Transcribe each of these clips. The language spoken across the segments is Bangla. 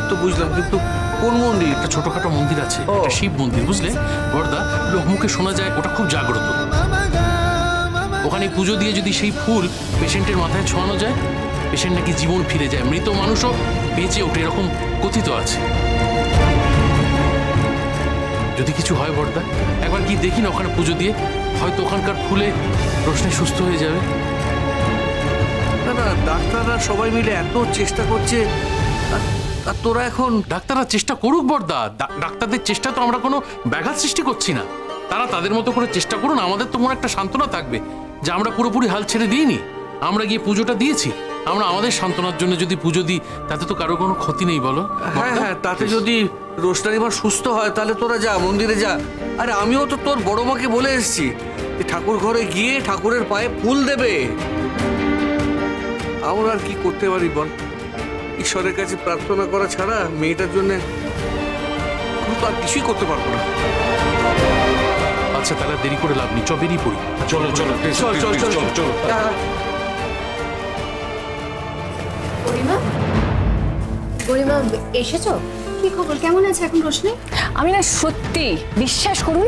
মন্দির তো বুঝলাম, কিন্তু কোন মন্দির? একটা ছোটখাটো মন্দির আছে, একটা শিব মন্দির, বুঝলে বড়দা? লোকমুখে শোনা যায় ওটা খুব জাগ্রত। ওখানে পুজো দিয়ে যদি সেই ফুল পেশেন্টের মাথায় ছোঁয়ানো যায়, পেশেন্ট নাকি জীবন ফিরে যায়, মৃত মানুষও বেঁচে ওঠে, এরকম কথিত আছে। যদি কিছু হয় বড়দা, একবার কি দেখি না ওখানে পুজো দিয়ে, হয়তো ওখানকার ফুলে রোশনি সুস্থ হয়ে যাবে। না না, ডাক্তাররা সবাই মিলে এত চেষ্টা করছে, আর তোরা এখন? ডাক্তাররা চেষ্টা করুক বড়দা, ডাক্তারদের চেষ্টা তো আমরা কোনো ব্যাঘাত সৃষ্টি করছি না। তারা তাদের মতো করে চেষ্টা করুন, আমাদের তো মনে একটা সান্ত্বনা থাকবে যে আমরা পুরোপুরি হাল ছেড়ে দিইনি, আমরা গিয়ে পুজোটা দিয়েছি। আমরা আমাদের সান্ত্বনার জন্য যদি পুজো দিই, তাতে তো কারো কোনো ক্ষতি নেই, বলো? হ্যাঁ হ্যাঁ, তাতে যদি রোশনার এবার সুস্থ হয় তাহলে তোরা যা, মন্দিরে যা। আরে আমিও তো তোর বড় মাকে বলে এসেছি যে ঠাকুর ঘরে গিয়ে ঠাকুরের পায়ে ফুল দেবে। আমরা আর কি করতে পারি বল? ঈশ্বরের কাছে প্রার্থনা করা ছাড়া মেয়েটার জন্য আর কিছুই করতে পারবো না। আচ্ছা তাহলে দেরি করে লাভ নেই, চ বেরিয়ে পড়ি। চলো চলো চল চল চল চলো। গরিমা, গরিমা এসেছো? কি খবর, কেমন আছে এখন রোশনি? আমি না সত্যি, বিশ্বাস করুন,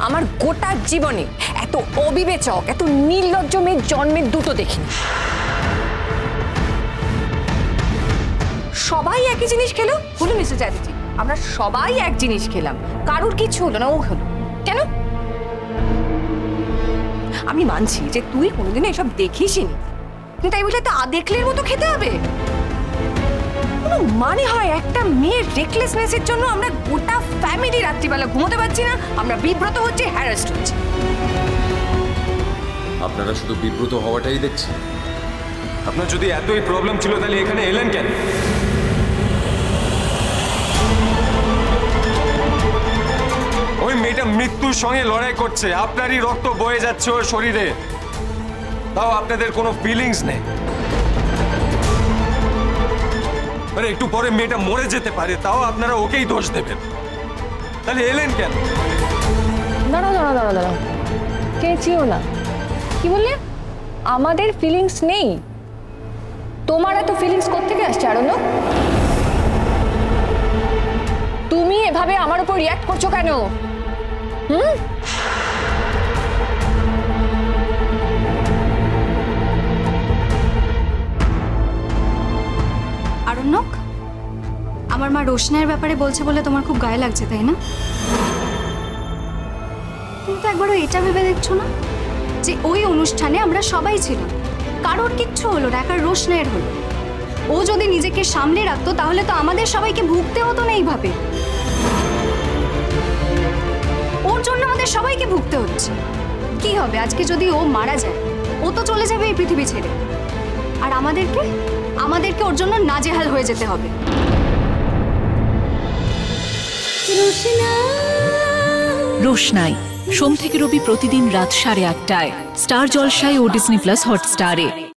আমার গোটা জীবনে এত অবিবেচক, এত নির্লজ্জ মেয়ের জন্মের দুটো দেখিনি। সবাই একই জিনিস খেলো, হলো মিস্টার চ্যাটার্জি? আমরা সবাই এক জিনিস খেলাম, কারোর কিছু হলো না, ও হলো কেন? আমি মানছি যে তুই কোনোদিনও এসব দেখিসনি, কিন্তু তাই বলে তো দেখলের মতো খেতে হবে? কোনো মানে হয়? একটা মেয়ের রেকলেসনেসের জন্য আমরা গোটা ফ্যামিলি রাত্রিবেলা ঘুমোতে পারছি না, আমরা বিব্রত হচ্ছে, হ্যারাস্ট হচ্ছে। আপনারা শুধু বিব্রত হওয়াটাই দেখছেন। আপনার যদি এতই প্রবলেম ছিল তাহলে এখানে এলেন কেন? ওই মেয়েটা মৃত্যুর সঙ্গে লড়াই করছে, আপনারই রক্ত বয়ে যাচ্ছে ওর শরীরে, তাও আপনাদের কোনো ফিলিংস নেই। আরে একটু পরে মেয়েটা মরে যেতে পারে, তাও আপনারা ওকেই দোষ দেবেন। তাহলে এলেন কেন? দাঁড়াও দাঁড়াও দাঁড়াও দাঁড়াও, চেঁচিও না। কি বললে? আমাদের ফিলিংস নেই? তোমার এত ফিলিংস কোত্থেকে আসছে আরণ্য? তুমি এভাবে আমার উপর রিঅ্যাক্ট করছো কেন? আরণ্যক, আমার মা রোশনের ব্যাপারে বলছে বলে তোমার খুব গায়ে লাগছে, তাই না? তুমি তো একবারও এটা ভেবে দেখছো না যে ওই অনুষ্ঠানে আমরা সবাই ছিলাম, কারোর কিচ্ছু হলো না, একা রোশনের হলো। ও যদি নিজেকে সামলে রাখতো তাহলে তো আমাদের সবাইকে ভুগতে হতো না এইভাবে। ওর জন্য আমাদের সবাইকে ভুগতে হচ্ছে। কি হবে আজকে যদি ও মারা যায়? ও তো চলে যাবে এই পৃথিবী ছেড়ে, আর আমাদেরকে ওর জন্য নাজেহাল হয়ে যেতে হবে। রোশনাই সোম থেকে রবি প্রতিদিন রাত 8:30টায় স্টার জলসায় ও ডিজনি প্লাস হটস্টারে।